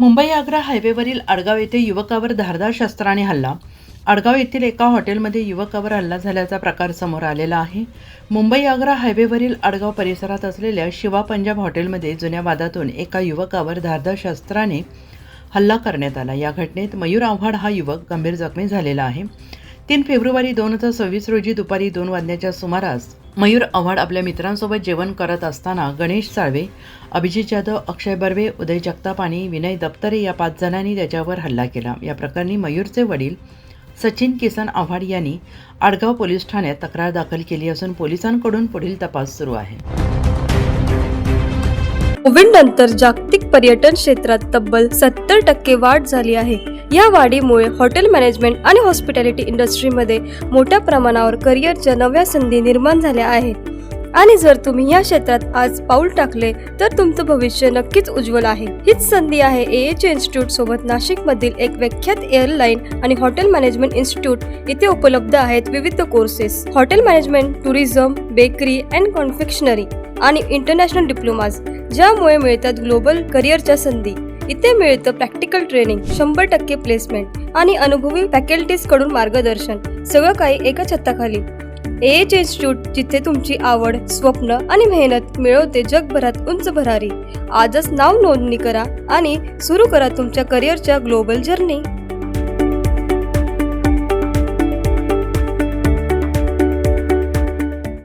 मुंबई आग्रा हायवेवरील आडगाव येथे युवकावर धारदार शस्त्राने हल्ला. आडगाव येथील एका हॉटेलमध्ये युवकावर हल्ला झाल्याचा प्रकार समोर आलेला आहे. मुंबई आग्रा हायवेवरील आडगाव परिसरात असलेल्या शिवा पंजाब हॉटेलमध्ये जुन्या वादातून एका युवकावर धारदार शस्त्राने हल्ला करण्यात आला. या घटनेत मयूर आव्हाड हा युवक गंभीर जखमी झालेला आहे. 3 फेब्रुवारी 2026 रोजी दुपारी 2 वाजण्याच्या सुमारास मयूर आव्हाड आपल्या मित्रांसोबत जेवण करत असताना गणेश साळवे, अभिजित जाधव, अक्षय बर्वे, उदय जगताप आणि विनय दप्तरे या 5 जणांनी त्याच्यावर हल्ला केला. या प्रकरणी मयूरचे वडील सचिन किसन आव्हाड यांनी आडगाव पोलीस ठाण्यात तक्रार दाखल केली असून पोलिसांकडून पुढील तपास सुरू आहे. कोविडनंतर जागतिक पर्यटन क्षेत्रात तब्बल 70% वाढ झाली आहे. या वाढीमुळे हॉटेल मॅनेजमेंट आणि हॉस्पिटॅलिटी इंडस्ट्रीमध्ये मोठ्या प्रमाणावर करिअरच्या नव्या संधी निर्माण झाल्या आहेत. आणि जर तुम्ही या क्षेत्रात आज पाऊल टाकले तर तुमचं भविष्य नक्कीच उज्ज्वल आहे. हीच संधी आहे AH इन्स्टिट्यूट सोबत. नाशिकमधील एक विख्यात एअरलाईन आणि हॉटेल मॅनेजमेंट इन्स्टिट्यूट इथे उपलब्ध आहेत. विविध courses, hotel management, tourism, bakery and confectionery आणि इंटरनॅशनल डिप्लोमाज, ज्यामुळे मिळतात ग्लोबल करिअरच्या संधी. इथे मिळतं प्रॅक्टिकल ट्रेनिंग, 100% प्लेसमेंट आणि अनुभवी फॅकल्टीज कडून मार्गदर्शन. सगळं काही एका छताखाली. AH इन्स्टिट्यूट, जिथे तुमची आवड, स्वप्न आणि मेहनत मिळवते जगभरात उंच भरारी. आजच नाव नोंदणी करा आणि सुरू करा तुमच्या करिअरच्या ग्लोबल जर्नी.